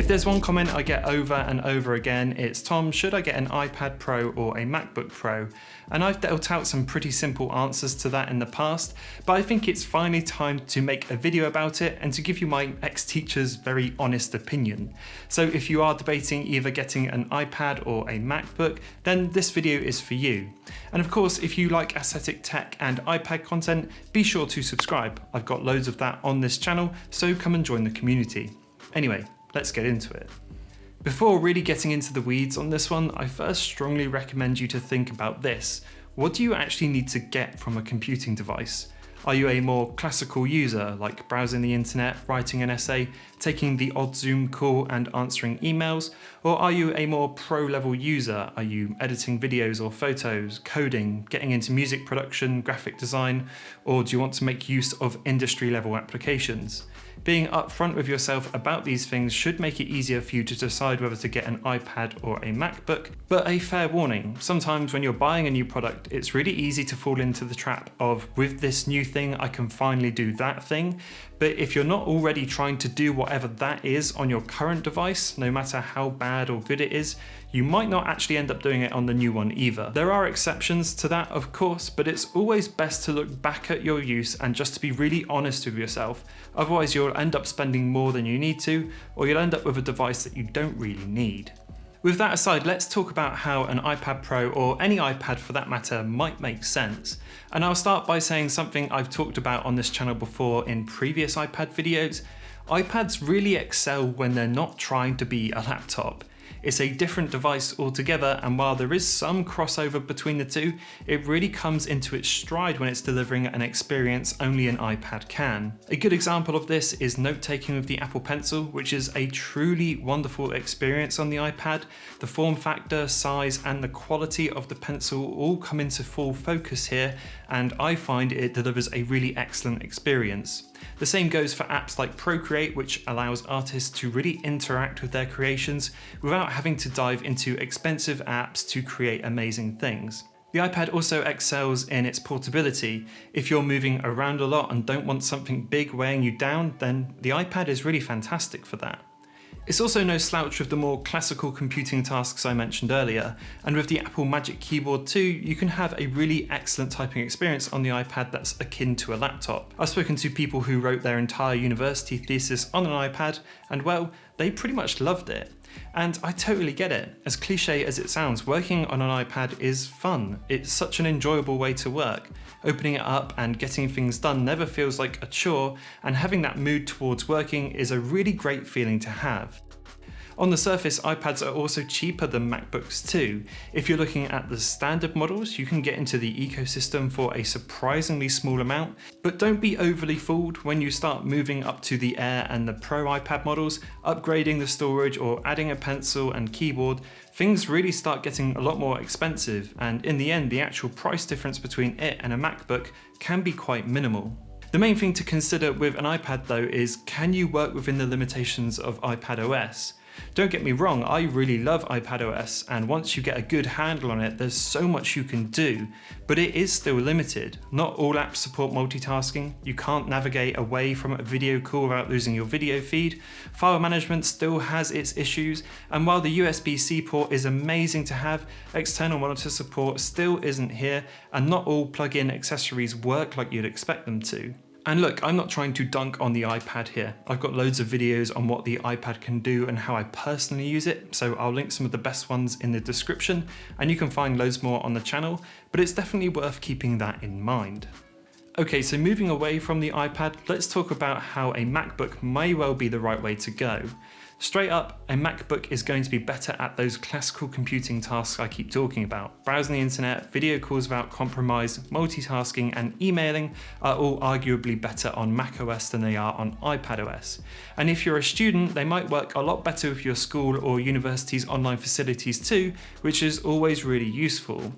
If there's one comment I get over and over again, it's Tom, should I get an iPad Pro or a MacBook Pro? And I've dealt out some pretty simple answers to that in the past, but I think it's finally time to make a video about it and to give you my ex-teacher's very honest opinion. So if you are debating either getting an iPad or a MacBook, then this video is for you. And of course, if you like aesthetic tech and iPad content, be sure to subscribe. I've got loads of that on this channel, so come and join the community. Anyway, let's get into it. Before really getting into the weeds on this one, I first strongly recommend you to think about this. What do you actually need to get from a computing device? Are you a more classical user, like browsing the internet, writing an essay, taking the odd Zoom call and answering emails? Or are you a more pro-level user? Are you editing videos or photos, coding, getting into music production, graphic design? Or do you want to make use of industry-level applications? Being upfront with yourself about these things should make it easier for you to decide whether to get an iPad or a MacBook, but a fair warning, sometimes when you're buying a new product, it's really easy to fall into the trap of, with this new thing, I can finally do that thing. But if you're not already trying to do whatever that is on your current device, no matter how bad or good it is, you might not actually end up doing it on the new one either. There are exceptions to that, of course, but it's always best to look back at your use and just to be really honest with yourself. Otherwise, you'll end up spending more than you need to, or you'll end up with a device that you don't really need. With that aside, let's talk about how an iPad Pro, or any iPad for that matter, might make sense. And I'll start by saying something I've talked about on this channel before in previous iPad videos. iPads really excel when they're not trying to be a laptop. It's a different device altogether, and while there is some crossover between the two, it really comes into its stride when it's delivering an experience only an iPad can. A good example of this is note-taking with the Apple Pencil, which is a truly wonderful experience on the iPad. The form factor, size, and the quality of the pencil all come into full focus here, and I find it delivers a really excellent experience. The same goes for apps like Procreate, which allows artists to really interact with their creations without having to dive into expensive apps to create amazing things. The iPad also excels in its portability. If you're moving around a lot and don't want something big weighing you down, then the iPad is really fantastic for that. It's also no slouch with the more classical computing tasks I mentioned earlier, and with the Apple Magic Keyboard too, you can have a really excellent typing experience on the iPad that's akin to a laptop. I've spoken to people who wrote their entire university thesis on an iPad, and well, they pretty much loved it. And I totally get it. As cliche as it sounds, working on an iPad is fun. It's such an enjoyable way to work. Opening it up and getting things done never feels like a chore, and having that mood towards working is a really great feeling to have. On the surface, iPads are also cheaper than MacBooks too. If you're looking at the standard models, you can get into the ecosystem for a surprisingly small amount, but don't be overly fooled when you start moving up to the Air and the Pro iPad models, upgrading the storage or adding a pencil and keyboard. Things really start getting a lot more expensive, and in the end, the actual price difference between it and a MacBook can be quite minimal. The main thing to consider with an iPad though is, can you work within the limitations of iPadOS? Don't get me wrong, I really love iPadOS, and once you get a good handle on it, there's so much you can do, but it is still limited. Not all apps support multitasking, you can't navigate away from a video call without losing your video feed, file management still has its issues, and while the USB-C port is amazing to have, external monitor support still isn't here, and not all plug-in accessories work like you'd expect them to. And look, I'm not trying to dunk on the iPad here. I've got loads of videos on what the iPad can do and how I personally use it, so I'll link some of the best ones in the description, and you can find loads more on the channel, but it's definitely worth keeping that in mind. Okay, so moving away from the iPad, let's talk about how a MacBook may well be the right way to go. Straight up, a MacBook is going to be better at those classical computing tasks I keep talking about. Browsing the internet, video calls without compromise, multitasking and emailing are all arguably better on macOS than they are on iPadOS. And if you're a student, they might work a lot better with your school or university's online facilities too, which is always really useful.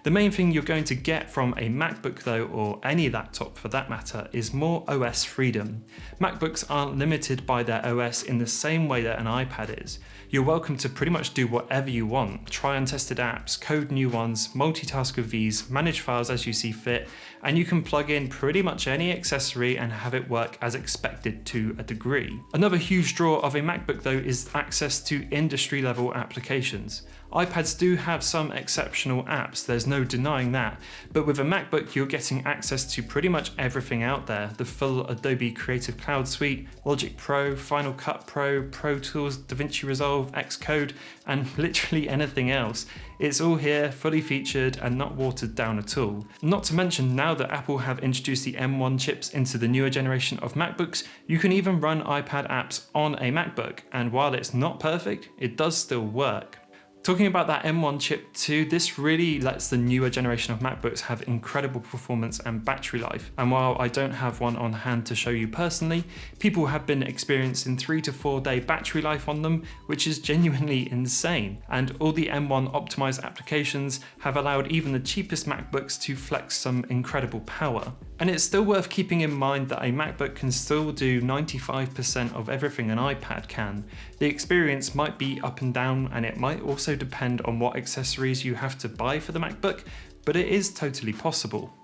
The main thing you're going to get from a MacBook though, or any laptop for that matter, is more OS freedom. MacBooks aren't limited by their OS in the same way that an iPad is. You're welcome to pretty much do whatever you want, try untested apps, code new ones, multitask with these, manage files as you see fit, and you can plug in pretty much any accessory and have it work as expected to a degree. Another huge draw of a MacBook though is access to industry level applications. iPads do have some exceptional apps, there's no denying that, but with a MacBook you're getting access to pretty much everything out there. The full Adobe Creative Cloud suite, Logic Pro, Final Cut Pro, Pro Tools, DaVinci Resolve, Xcode, and literally anything else. It's all here, fully featured and not watered down at all. Not to mention, now that Apple have introduced the M1 chips into the newer generation of MacBooks, you can even run iPad apps on a MacBook, and while it's not perfect, it does still work. Talking about that M1 chip too, this really lets the newer generation of MacBooks have incredible performance and battery life. And while I don't have one on hand to show you personally, people have been experiencing 3 to 4 day battery life on them, which is genuinely insane. And all the M1 optimized applications have allowed even the cheapest MacBooks to flex some incredible power. And it's still worth keeping in mind that a MacBook can still do 95% of everything an iPad can. The experience might be up and down, and it might also depend on what accessories you have to buy for the MacBook, but it is totally possible.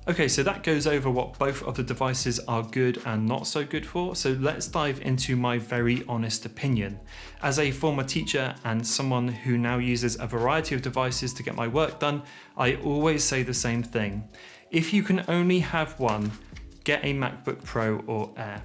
Okay, so that goes over what both of the devices are good and not so good for, so let's dive into my very honest opinion. As a former teacher and someone who now uses a variety of devices to get my work done, I always say the same thing. If you can only have one, get a MacBook Pro or Air.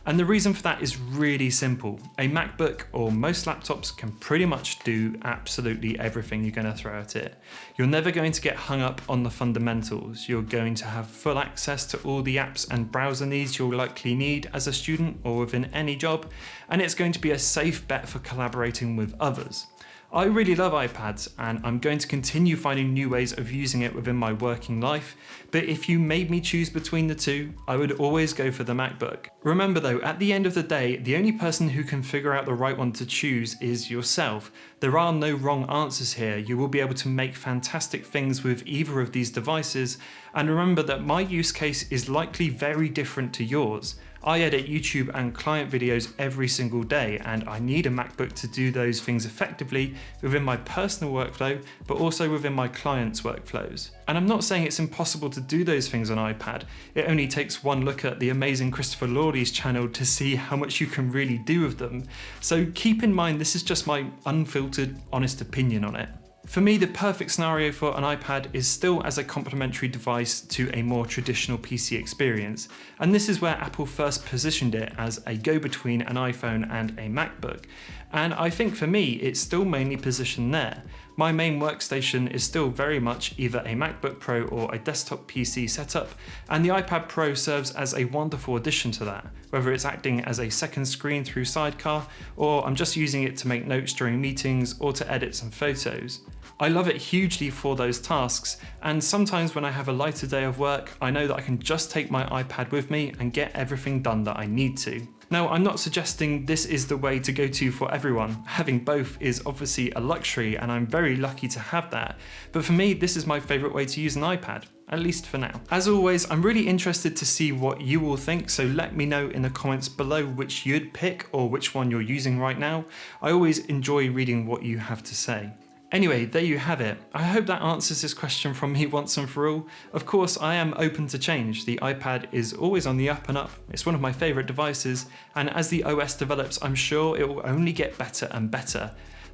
And the reason for that is really simple. A MacBook or most laptops can pretty much do absolutely everything you're going to throw at it. You're never going to get hung up on the fundamentals. You're going to have full access to all the apps and browser needs you'll likely need as a student or within any job, and it's going to be a safe bet for collaborating with others. I really love iPads and I'm going to continue finding new ways of using it within my working life, but if you made me choose between the two, I would always go for the MacBook. Remember though, at the end of the day, the only person who can figure out the right one to choose is yourself. There are no wrong answers here. You will be able to make fantastic things with either of these devices, and remember that my use case is likely very different to yours. I edit YouTube and client videos every single day, and I need a MacBook to do those things effectively within my personal workflow, but also within my clients' workflows. And I'm not saying it's impossible to do those things on iPad. It only takes one look at the amazing Christopher Lawley's channel to see how much you can really do with them. So keep in mind, this is just my unfiltered, honest opinion on it. For me, the perfect scenario for an iPad is still as a complementary device to a more traditional PC experience, and this is where Apple first positioned it as a go-between an iPhone and a MacBook. And I think for me, it's still mainly positioned there. My main workstation is still very much either a MacBook Pro or a desktop PC setup, and the iPad Pro serves as a wonderful addition to that, whether it's acting as a second screen through Sidecar, or I'm just using it to make notes during meetings or to edit some photos. I love it hugely for those tasks, and sometimes when I have a lighter day of work, I know that I can just take my iPad with me and get everything done that I need to. Now, I'm not suggesting this is the way to go to for everyone. Having both is obviously a luxury, and I'm very lucky to have that. But for me, this is my favourite way to use an iPad, at least for now. As always, I'm really interested to see what you all think, so let me know in the comments below which you'd pick or which one you're using right now. I always enjoy reading what you have to say. Anyway, there you have it. I hope that answers this question from me once and for all. Of course, I am open to change. The iPad is always on the up and up. It's one of my favourite devices, and as the OS develops, I'm sure it will only get better and better.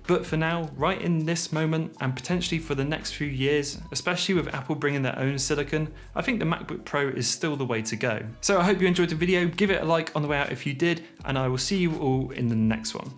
But for now, right in this moment, and potentially for the next few years, especially with Apple bringing their own silicon, I think the MacBook Pro is still the way to go. So I hope you enjoyed the video. Give it a like on the way out if you did, and I will see you all in the next one.